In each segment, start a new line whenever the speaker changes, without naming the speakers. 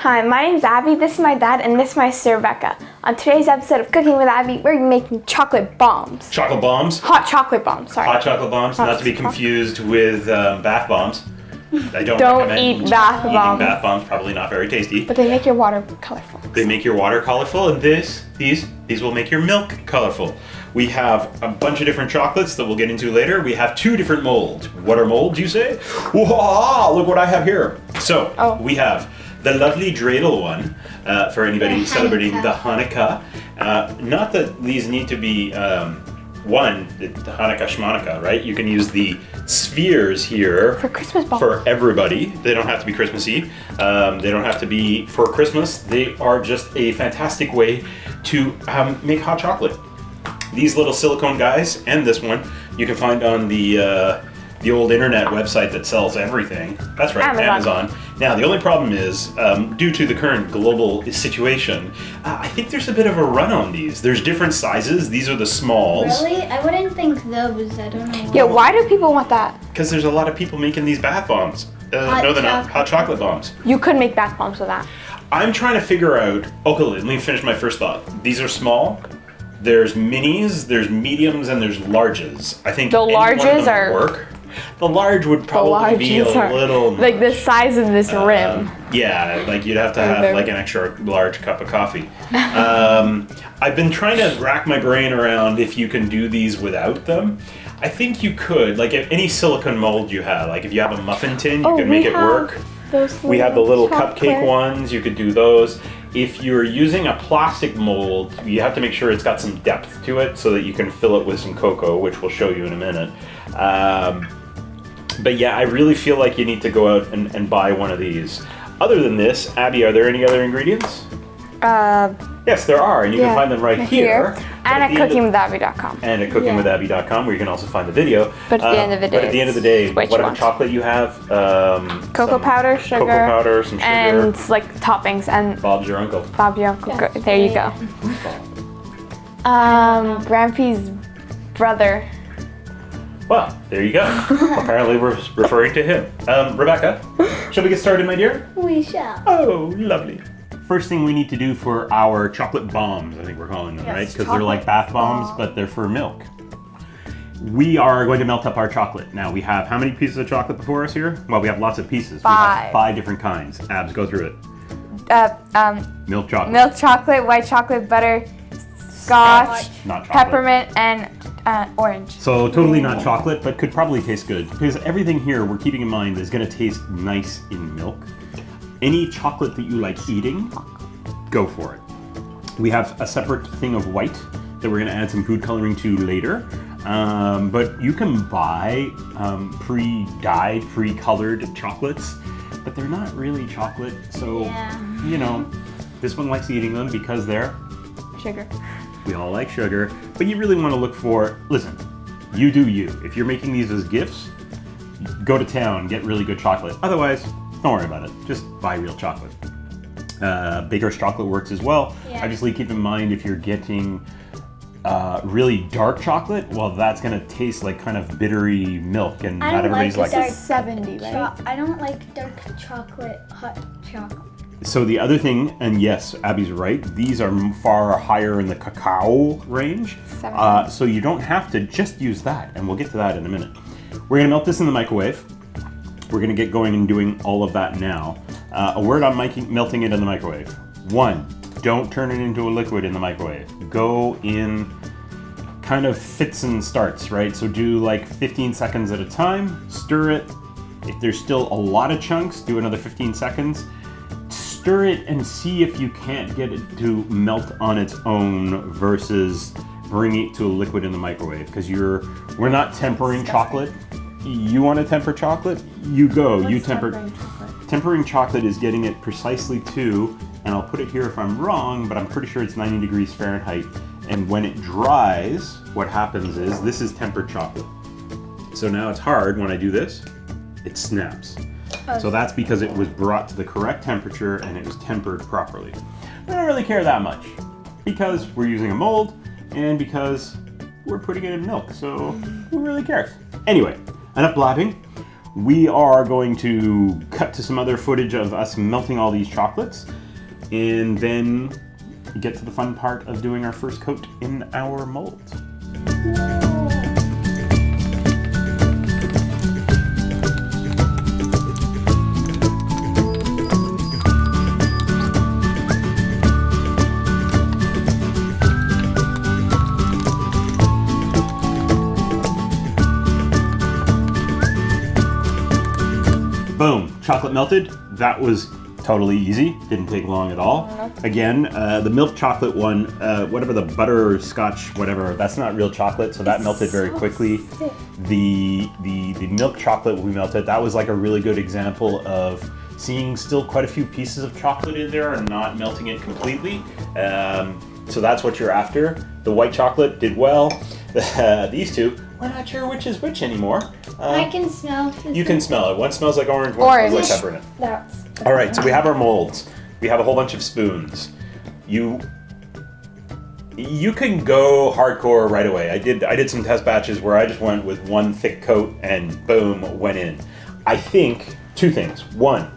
Hi, my name's Abby, this is my dad, and this is my sister Rebecca. On today's episode of Cooking with Abby, we're making chocolate bombs.
Chocolate bombs?
Hot chocolate bombs, sorry.
Hot chocolate bombs, not to be confused with bath bombs. I don't recommend
eat bath bombs.
Bath bombs, probably not very tasty.
But they make your water colorful.
They make your water colorful, and these will make your milk colorful. We have a bunch of different chocolates that we'll get into later. We have 2 different molds. What are molds, you say? Whoa, look what I have here. So, we have the lovely dreidel one for anybody celebrating the Hanukkah. Not that these need to be the Hanukkah Shmanukkah, right? You can use the spheres here
for Christmas balls.
For everybody. They don't have to be Christmas Eve. They don't have to be for Christmas. They are just a fantastic way to make hot chocolate. These little silicone guys and this one you can find on the old internet website that sells everything. That's right, Amazon. Now, the only problem is, due to the current global situation, I think there's a bit of a run on these. There's different sizes. These are the smalls.
Really? I wouldn't think those. I don't know.
Yeah, why do people want that?
Because there's a lot of people making these bath bombs. No, they're not. Hot chocolate bombs.
You could make bath bombs with that.
I'm trying to figure out... Okay, let me finish my first thought. These are small. There's minis, there's mediums, and there's larges. I think
the larges are...
work. The large would probably be a little
like the size of this rim.
Yeah, like you'd have to have like an extra large cup of coffee. I've been trying to rack my brain around if you can do these without them. I think you could, like any silicone mold you have, like if you have a muffin tin, you can make it work. We have the little cupcake ones, you could do those. If you're using a plastic mold, you have to make sure it's got some depth to it so that you can fill it with some cocoa, which we'll show you in a minute. But yeah, I really feel like you need to go out and buy one of these. Other than this, Abby, are there any other ingredients? Yes, there are, and you can find them right here.
And at cookingwithabby.com.
And at cookingwithabby.com, where you can also find the video.
But at the end of the day,
whatever chocolate you have,
cocoa powder, sugar,
some sugar,
and like toppings, and
Bob's your uncle.
Bob's your uncle. There you go. Grampy's brother.
Well, there you go. Apparently we're referring to him. Rebecca, shall we get started, my dear?
We shall.
Oh, lovely. First thing we need to do for our chocolate bombs, I think we're calling them, right? Because they're like bath bombs, but they're for milk. We are going to melt up our chocolate. Now, we have how many pieces of chocolate before us here? Well, we have lots of pieces.
5.
We have 5 different kinds. Abs, go through it. Milk chocolate.
Milk chocolate, white chocolate, butter, scotch,
not chocolate.
Peppermint, and orange.
So totally not chocolate, but could probably taste good. Because everything here, we're keeping in mind, is going to taste nice in milk. Any chocolate that you like eating, go for it. We have a separate thing of white that we're going to add some food coloring to later. But you can buy pre-dyed, pre-colored chocolates, but they're not really chocolate. So, you know, this one likes eating them because they're
sugar.
We all like sugar, but you really want to look for, listen, you do you. If you're making these as gifts, go to town, get really good chocolate. Otherwise, don't worry about it. Just buy real chocolate. Baker's chocolate works as well. Obviously, keep in mind if you're getting really dark chocolate, well, that's gonna taste like kind of bittery milk, and not everybody's like
dark
70, right?
I don't like dark chocolate, hot chocolate.
So the other thing, and yes, Abby's right, these are far higher in the cacao range. So you don't have to just use that, and we'll get to that in a minute. We're gonna melt this in the microwave. We're gonna get going and doing all of that now. A word on melting it in the microwave. 1, don't turn it into a liquid in the microwave. Go in kind of fits and starts, right? So do like 15 seconds at a time, stir it. If there's still a lot of chunks, do another 15 seconds. Stir it and see if you can't get it to melt on its own versus bringing it to a liquid in the microwave, because we're not tempering chocolate. You want to temper chocolate? You go. You temper. Tempering chocolate is getting it precisely to, and I'll put it here if I'm wrong, but I'm pretty sure it's 90 degrees Fahrenheit. And when it dries, what happens is this is tempered chocolate. So now it's hard when I do this, it snaps. So that's because it was brought to the correct temperature and it was tempered properly. I don't really care that much because we're using a mold and because we're putting it in milk, so who really cares? Anyway, enough blabbing. we are going to cut to some other footage of us melting all these chocolates and then get to the fun part of doing our first coat in our mold. Boom, chocolate melted. That was totally easy, didn't take long at all. Again, the milk chocolate one, whatever the butterscotch, whatever, that's not real chocolate, so that melted very quickly. The milk chocolate we melted, that was like a really good example of seeing still quite a few pieces of chocolate in there and not melting it completely. So that's what you're after. The white chocolate did well. These two, we're not sure which is which anymore.
I can smell.
You can smell it. One smells like orange, one smells like peppermint.
That's.
All right, so we have our molds. We have a whole bunch of spoons. You can go hardcore right away. I did some test batches where I just went with one thick coat and boom, went in. I think two things. One,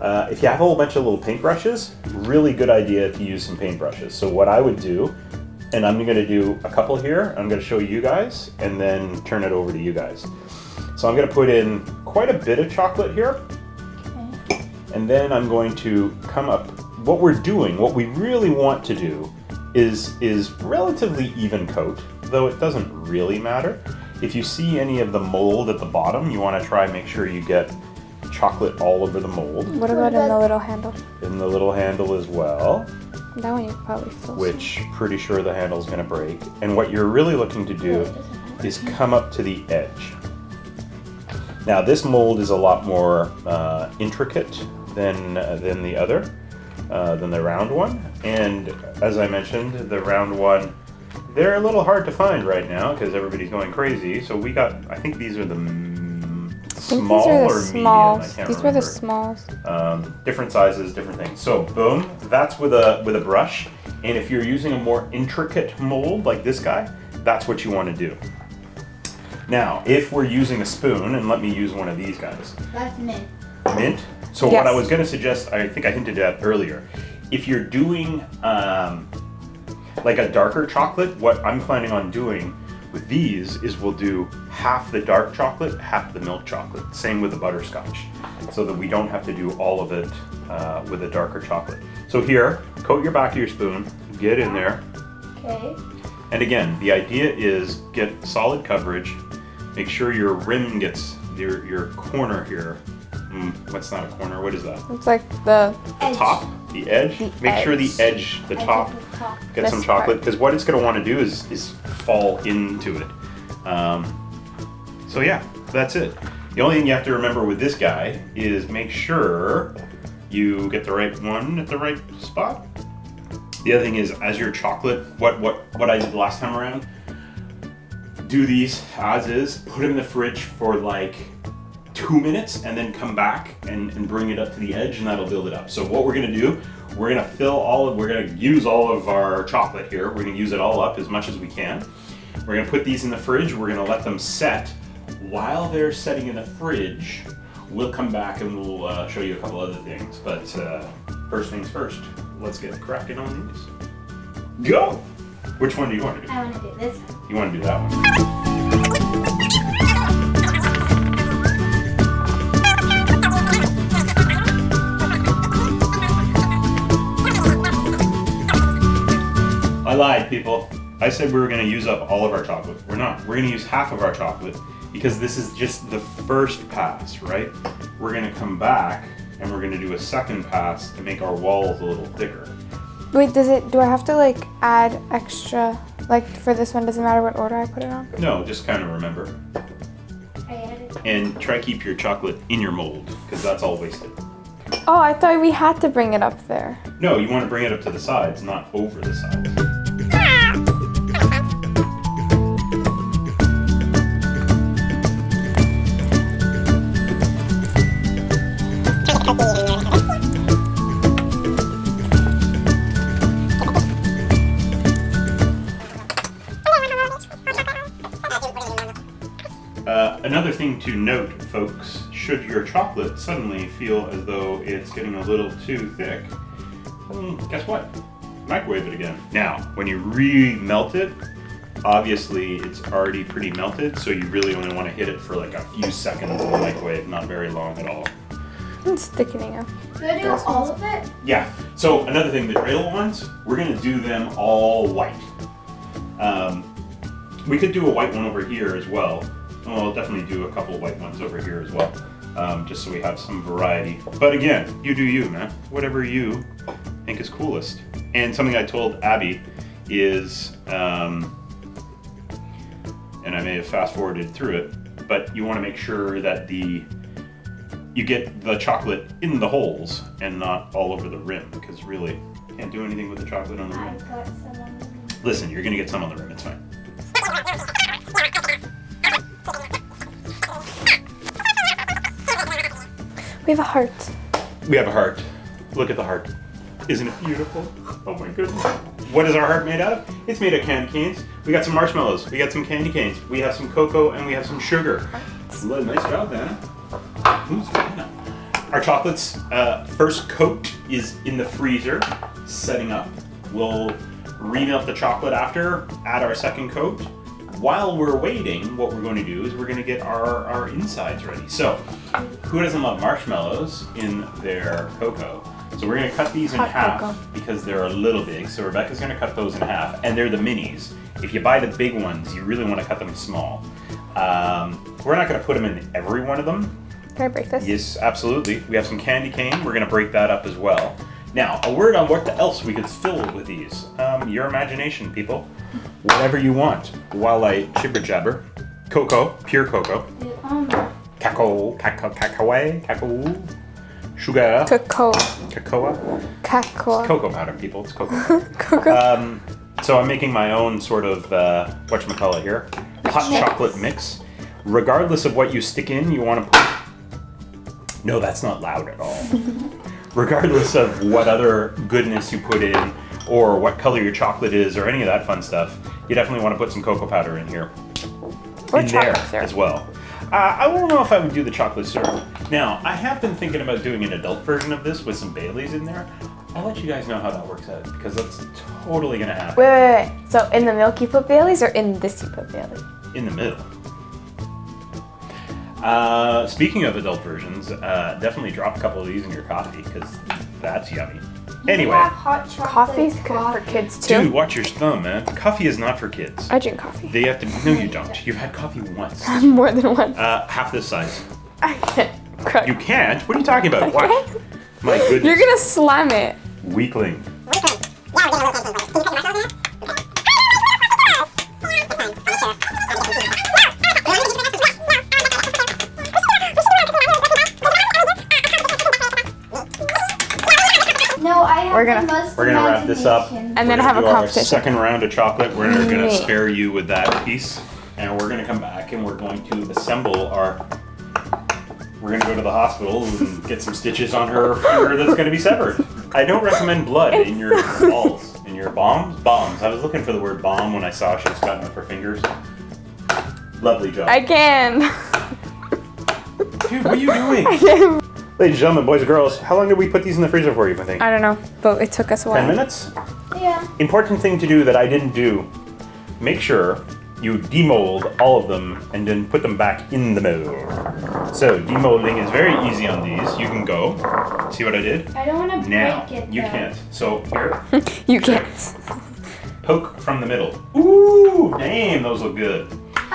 if you have a whole bunch of little paintbrushes, really good idea to use some paintbrushes. So what I would do, and I'm gonna do a couple here, I'm gonna show you guys and then turn it over to you guys. So I'm gonna put in quite a bit of chocolate here. And then I'm going to come up, what we really want to do is relatively even coat, though it doesn't really matter. If you see any of the mold at the bottom, you want to try and make sure you get chocolate all over the mold.
What about in the little handle?
In the little handle as well.
That one you probably feel.
Which pretty sure the handle's going to break. And what you're really looking to do is come up to the edge. Now this mold is a lot more intricate than the other, than the round one. And as I mentioned, the round one, they're a little hard to find right now because everybody's going crazy. So we got, I think these are the small or medium, I can't remember.
These were the smalls.
Different sizes, different things. So boom, that's with a brush. And if you're using a more intricate mold like this guy, that's what you want to do. Now, if we're using a spoon, and let me use one of these guys.
That's mint.
Mint? So what I was going to suggest, I think I hinted at earlier, if you're doing like a darker chocolate, what I'm planning on doing with these is we'll do half the dark chocolate, half the milk chocolate. Same with the butterscotch, so that we don't have to do all of it with a darker chocolate. So here, coat your back of your spoon, get in there.
Okay.
And again, the idea is get solid coverage, make sure your rim gets, your corner here. What's not a corner? What is that?
It's like the
top, the edge. Make sure the edge, the top, get some chocolate, because what it's going to want to do is fall into it. So yeah, that's it. The only thing you have to remember with this guy is make sure you get the right one at the right spot. The other thing is, as your chocolate, what I did last time around, do these as is, put them in the fridge for like 2 minutes and then come back and bring it up to the edge, and that'll build it up. So what we're gonna do, we're gonna use all of our chocolate here. We're gonna use it all up as much as we can. We're gonna put these in the fridge. We're gonna let them set. While they're setting in the fridge, we'll come back and we'll show you a couple other things. But first things first, let's get cracking on these. Go! Which one do you want to do?
I want to do this one.
You want to do that one? I lied, people. I said we were going to use up all of our chocolate. We're not. We're going to use half of our chocolate because this is just the first pass, right? We're going to come back and we're going to do a second pass to make our walls a little thicker.
Wait, do I have to like add extra, like for this one, doesn't matter what order I put it on?
No, just kind of remember.
I added.
And try to keep your chocolate in your mold because that's all wasted.
Oh, I thought we had to bring it up there.
No, you want to bring it up to the sides, not over the sides. Another thing to note, folks, should your chocolate suddenly feel as though it's getting a little too thick, guess what? Microwave it again. Now, when you re-melt it, obviously it's already pretty melted, so you really only want to hit it for like a few seconds in the microwave, not very long at all.
It's thickening up.
Do I do all of it?
Yeah, so another thing, the dreidel ones, we're gonna do them all white. We could do a white one over here as well. Well, I'll definitely do a couple white ones over here as well, just so we have some variety. But again, you do you, man. Whatever you think is coolest. And something I told Abbey is, and I may have fast forwarded through it, but you want to make sure that you get the chocolate in the holes and not all over the rim, because really, you can't do anything with the chocolate on the
I
rim.
got some on the rim.
Listen, you're gonna get some on the rim, it's fine.
We have a heart.
We have a heart. Look at the heart. Isn't it beautiful? Oh my goodness. What is our heart made out of? It's made of candy canes. We got some marshmallows. We got some candy canes. We have some cocoa and we have some sugar. Nice job, Anna. Who's Anna? Our chocolate's first coat is in the freezer, setting up. We'll remelt the chocolate after, add our second coat. While we're waiting, what we're going to do is we're going to get our insides ready. So, who doesn't love marshmallows in their cocoa? So we're going to cut these in
Hot
half
cocoa.
because they're a little big. So Rebecca's going to cut those in half, and they're the minis. If you buy the big ones, you really want to cut them small. We're not going to put them in every one of them.
Can I break this?
Yes, absolutely. We have some candy cane. We're going to break that up as well. Now, a word on what else we could fill with these. Your imagination, people. Whatever you want. While I jibber jabber. Cocoa, pure cocoa. Cacao. Sugar.
Cocoa.
Cocoa.
Cocoa.
Cocoa powder, people. It's cocoa.
Cocoa.
So I'm making my own sort of, whatchamacallit here, hot chocolate mix. Regardless of what you stick in, you want to put... No, that's not loud at all. Regardless of what other goodness you put in, or what color your chocolate is, or any of that fun stuff, you definitely want to put some cocoa powder in here.
Or
in there
chocolate syrup.
as well. I don't know if I would do the chocolate syrup. Now, I have been thinking about doing an adult version of this with some Baileys in there. I'll let you guys know how that works out, because that's totally going to happen.
Wait. So in the milk you put Baileys, or in this you put Baileys?
In the middle. Speaking of adult versions, definitely drop a couple of these in your coffee, because that's yummy. Anyway.
Have hot chocolate
Coffee's good for kids too.
Dude, watch your thumb, man. Coffee is not for kids.
I drink coffee.
They have to... No, you don't. You've had coffee once.
More than once.
Half this size.
I can't. Crack.
You can't? What are you talking about? What? My goodness.
You're gonna slam it.
Weakling.
No, I have
We're
the
gonna-
most
We're gonna wrap this up.
imagination.
And then
We're
have
gonna
a
do our
competition.
second round of chocolate. We're gonna
Neat.
spare you with that piece, and we're gonna come back and we're going to assemble our. We're gonna go to the hospital and get some stitches on her finger that's gonna be severed. I don't recommend blood in your balls, in your bombs. I was looking for the word bomb when I saw she was cutting up her fingers. Lovely job.
I can.
Dude, what are you doing? Ladies and gentlemen, boys and girls, how long did we put these in the freezer for, you think?
I don't know, but it took us a while.
10 minutes?
Yeah.
Important thing to do that I didn't do. Make sure you demold all of them and then put them back in the mold. So demolding is very easy on these. You can go. See what I did?
I don't want to
Now,
break it.
you
though.
can't. So here,
You can't.
poke from the middle. Ooh, damn, those look good.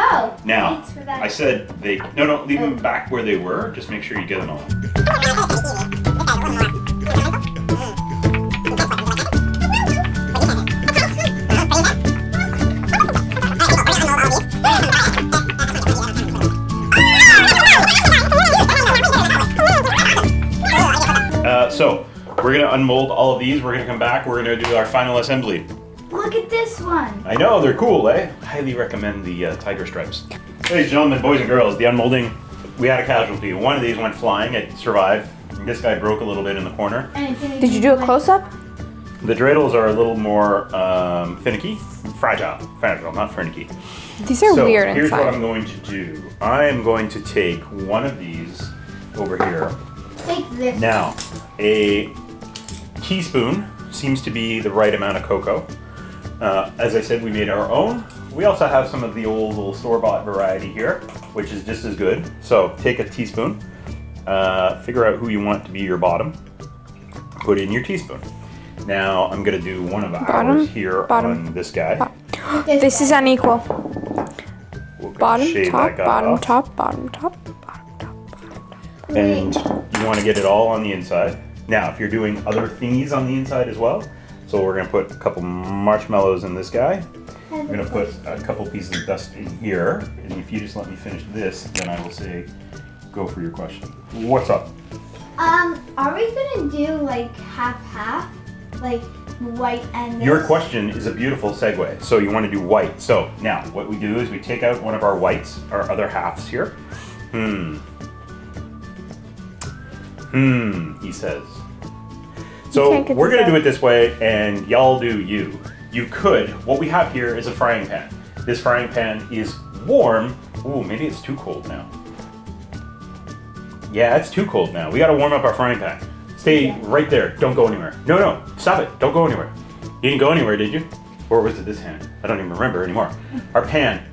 Oh.
Now,
Thanks for that.
I said no, leave them back where they were. Just make sure you get them all. So, we're gonna unmold all of these. We're gonna come back. We're gonna do our final assembly.
Look at this one.
I know, they're cool, eh? Highly recommend the tiger stripes. Ladies and gentlemen, boys and girls, the unmolding, we had a casualty. One of these went flying, it survived. This guy broke a little bit in the corner.
Did you do a close-up?
The dreidels are a little more finicky. Fragile, not finicky.
These are
So
weird
here's what I'm
inside.
going to do. I am going to take one of these over here.
Take this.
Now, a teaspoon seems to be the right amount of cocoa. As I said, we made our own. We also have some of the old little store-bought variety here, which is just as good. So take a teaspoon, figure out who you want to be your bottom, put in your teaspoon. Now I'm gonna do one of ours here on this guy.
This is unequal.
We'll
Bottom,
shave
top,
that guy
bottom,
off.
top, bottom, top, bottom, top, bottom, top.
And you want to get it all on the inside. Now, if you're doing other thingies on the inside as well, so we're going to put a couple marshmallows in this guy. I'm going to put a couple pieces of dust in here. And if you just let me finish this, then I will say, go for your question. What's up?
Are we gonna do like half? Like white and this?
Your question is a beautiful segue. So you want to do white. So now what we do is we take out one of our whites, our other halves here. He says. So we're going to do it this way, and y'all do you. You could, what we have here is a frying pan. This frying pan is warm. Ooh, maybe it's too cold now. Yeah, it's too cold now. We got to warm up our frying pan. Stay right there. Don't go anywhere. No, stop it. Don't go anywhere. You didn't go anywhere, did you? Or was it this hand? I don't even remember anymore. Our pan,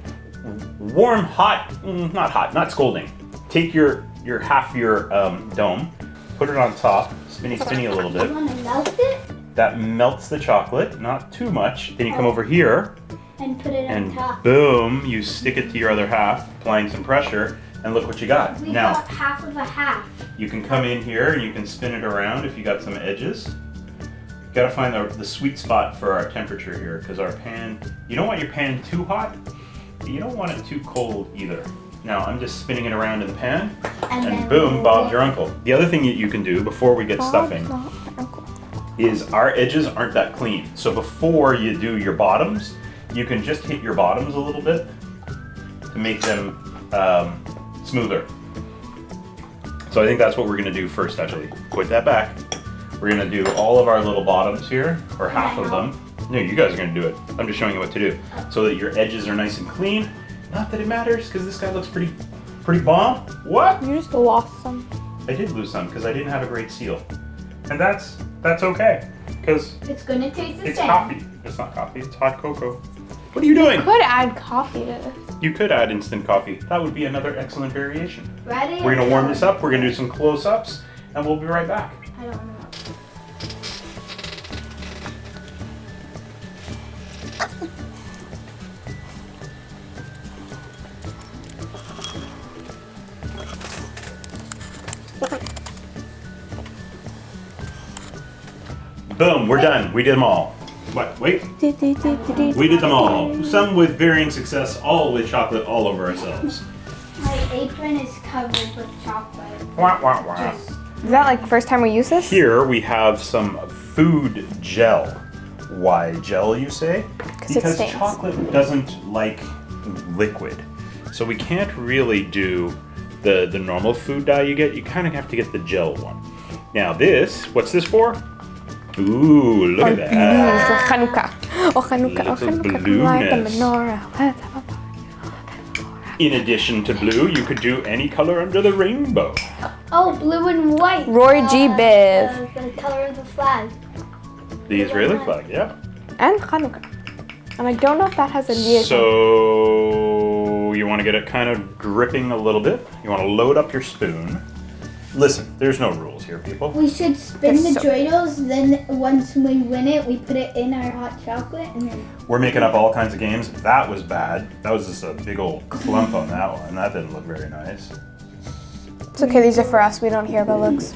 warm, hot, not scalding. Take your half your dome, put it on top, spinny a little
You
bit.
wanna melt it
That melts the chocolate, not too much. Then you come over here,
and put it on
and
top.
boom, you stick it to your other half, applying some pressure, and look what you got.
We
Now,
got half of a half.
you can come in here and you can spin it around if you got some edges. You gotta find the sweet spot for our temperature here, because our pan, you don't want your pan too hot, but you don't want it too cold either. Now I'm just spinning it around in the pan, and
then
boom, Bob's your uncle. The other thing that you can do before we get stuffing is our edges aren't that clean. So before you do your bottoms, you can just hit your bottoms a little bit to make them smoother. So I think that's what we're gonna do first, actually. Put that back. We're gonna do all of our little bottoms here, or half of them. No, you guys are gonna do it. I'm just showing you what to do. So that your edges are nice and clean. Not that it matters, because this guy looks pretty bomb. What?
You just lost some.
I did lose some, because I didn't have a great seal. And that's okay, because
It's gonna taste the
it's
same.
coffee. It's not coffee, it's hot cocoa. What are you doing?
Could add coffee to this.
You could add instant coffee. That would be another excellent variation.
Ready?
We're gonna warm this up, we're gonna do some close-ups, and we'll be right back.
I don't know.
Boom, we're done. We did them all. What? Wait. We did them all. Some with varying success, all with chocolate all over ourselves.
My apron is covered with chocolate.
Wah, wah, wah.
Is that like the first time we use this?
Here we have some food gel. Why gel, you say?
It
Because
stains.
chocolate doesn't like liquid. So we can't really do the normal food dye you get. You kind of have to get the gel one. Now this, what's this for? Ooh, look at that.
For Hanukkah. Oh, Hanukkah. Oh,
Little
Hanukkah. Light the
blueness.
menorah.
In addition to blue, you could do any color under the rainbow.
Oh, blue and white.
Roy G. Biv.
The color of the flag.
The Israeli flag, yeah.
And Hanukkah. And I don't know if that has a liaison.
So you want to get it kind of dripping a little bit. You want to load up your spoon. Listen, there's no rules here, people.
We should spin
They're
the
so-
dreidels, then once we win it, we put it in our hot chocolate, and then
We're making up all kinds of games. That was bad. That was just a big old clump on that one. That didn't look very nice.
It's okay, these are for us. We don't hear about looks.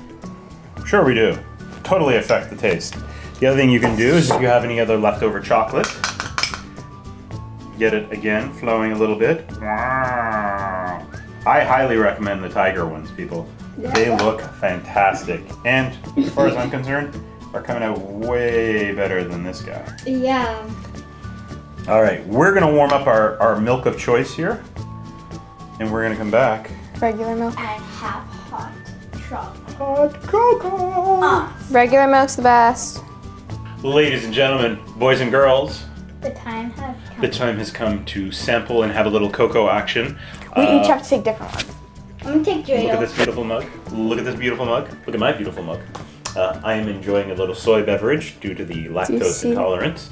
Sure we do. Totally affect the taste. The other thing you can do is if you have any other leftover chocolate, get it again, flowing a little bit. Wow. I highly recommend the tiger ones, people. They look fantastic. And as far as I'm concerned, are coming out way better than this guy.
yeah.
All right, we're gonna warm up our milk of choice here. And we're gonna come back.
Regular milk.
And have hot chocolate.
Hot cocoa!
Regular milk's the best.
Ladies and gentlemen, boys and girls,
The time has come.
the time has come to sample and have a little cocoa action.
We each have to take different ones.
I'm gonna take Dreidel.
Look at this beautiful mug. Look at this beautiful mug. Look at my beautiful mug. I am enjoying a little soy beverage due to the lactose intolerance.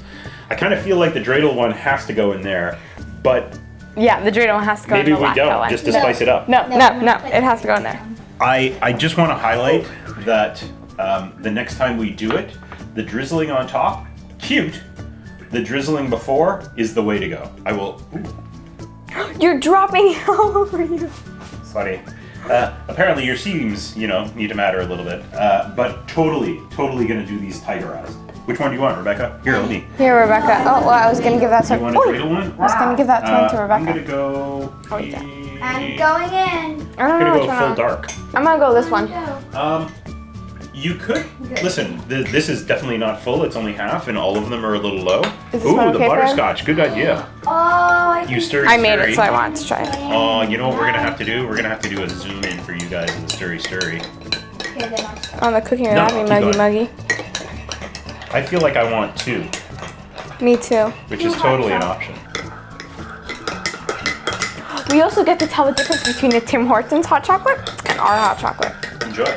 I kind of feel like the dreidel one has to go in there, but
Yeah, the dreidel one has to go
maybe
in the
we
lacto
don't,
one.
just to spice it up.
No, it has to go in there.
I just want to highlight that the next time we do it, the drizzling on top, cute. The drizzling before is the way to go. I will. Ooh,
You're dropping it all over you.
sorry. Apparently your seams, need to matter a little bit. But totally gonna do these tiger eyes. Which one do you want, Rebecca? Here, let me.
Here, Rebecca. Oh, well, I was gonna give that to
You want a dreidel one?
I was gonna give that one to Rebecca.
I'm gonna go.
Oh, yeah.
I'm going in.
I don't
I'm
know
gonna
which
go
one.
full dark.
I'm gonna go this one.
Go.
You could listen. This is definitely not full. It's only half, and all of them are a little low.
Is this
Ooh,
one
the
okay, Fred?
butterscotch. Good idea.
Oh, I
You stir.
I made it, so I wanted to try it.
Oh, you know what we're gonna have to do? We're gonna have to do a zoom in for you guys in the stirry.
Okay, then I'll start.
On the cooking with
No,
Abby,
keep
muggy,
going.
muggy.
I feel like I want two,
Me too.
which is totally an option.
We also get to tell the difference between the Tim Hortons hot chocolate and our hot chocolate.
Enjoy.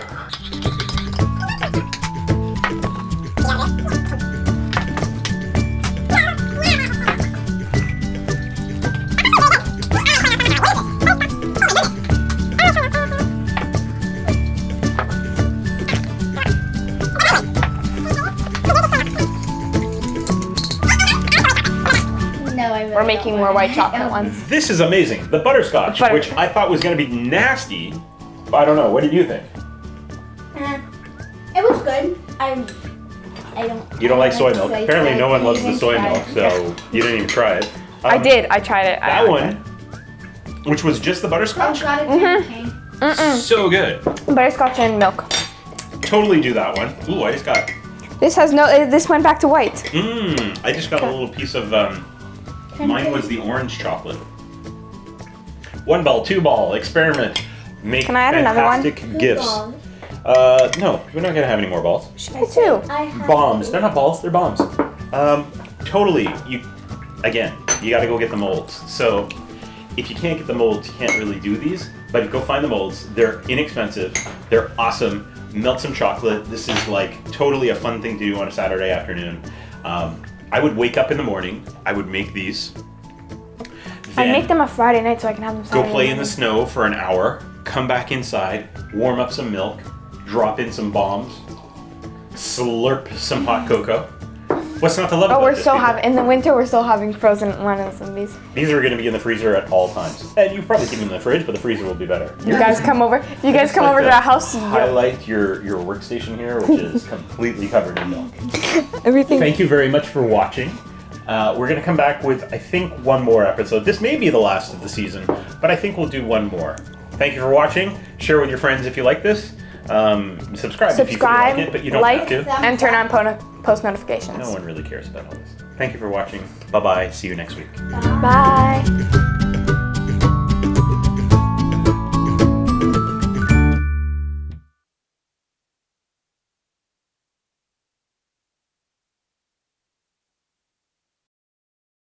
No, I really
We're making more white chocolate ones.
This is amazing. The butterscotch,
Butter-
which I thought was gonna be nasty. But I don't know. What did you think?
It was good. I don't.
You don't like soy milk.
soy
Apparently, no one loves the
even
soy
try
milk,
it.
so you didn't even try it.
I did. I tried it.
That one, which was just the
Oh,
butterscotch,
got it. Okay.
so good.
Butterscotch and milk.
Totally do that one. Ooh, I just got.
This has no. This went back to white.
I just got a little piece of. Mine was the orange chocolate. 1 ball, 2 ball, experiment. Make
Can I add another one?
fantastic gifts. No, we're not gonna have any more balls.
Me too.
I have
Bombs. They're not balls. They're bombs. Totally. You gotta go get the molds. So if you can't get the molds, you can't really do these. But go find the molds. They're inexpensive. They're awesome. Melt some chocolate. This is like totally a fun thing to do on a Saturday afternoon. I would wake up in the morning. I would make these.
I
Then
make them a Friday night so I can have them.
go
Saturday
play in the
morning.
snow for an hour. Come back inside. Warm up some milk. Drop in some bombs. Slurp some hot cocoa. What's not to love
Oh,
about
we're
this,
still
people?
having in the winter. We're still having frozen lemons and these.
These are going to be in the freezer at all times. And you probably keep them in the fridge, but the freezer will be better.
You guys come over. If you guys
Just
come
like
over to our house,
Highlight your workstation here, which is completely covered in milk.
everything.
Thank you very much for watching. We're going to come back with, I think, one more episode. This may be the last of the season, but I think we'll do one more. Thank you for watching. Share with your friends if you like this. Subscribe if you feel like it, but you don't
like,
have to.
and turn on post notifications.
No one really cares about all this. Thank you for watching. Bye-bye. See you next week.
Bye.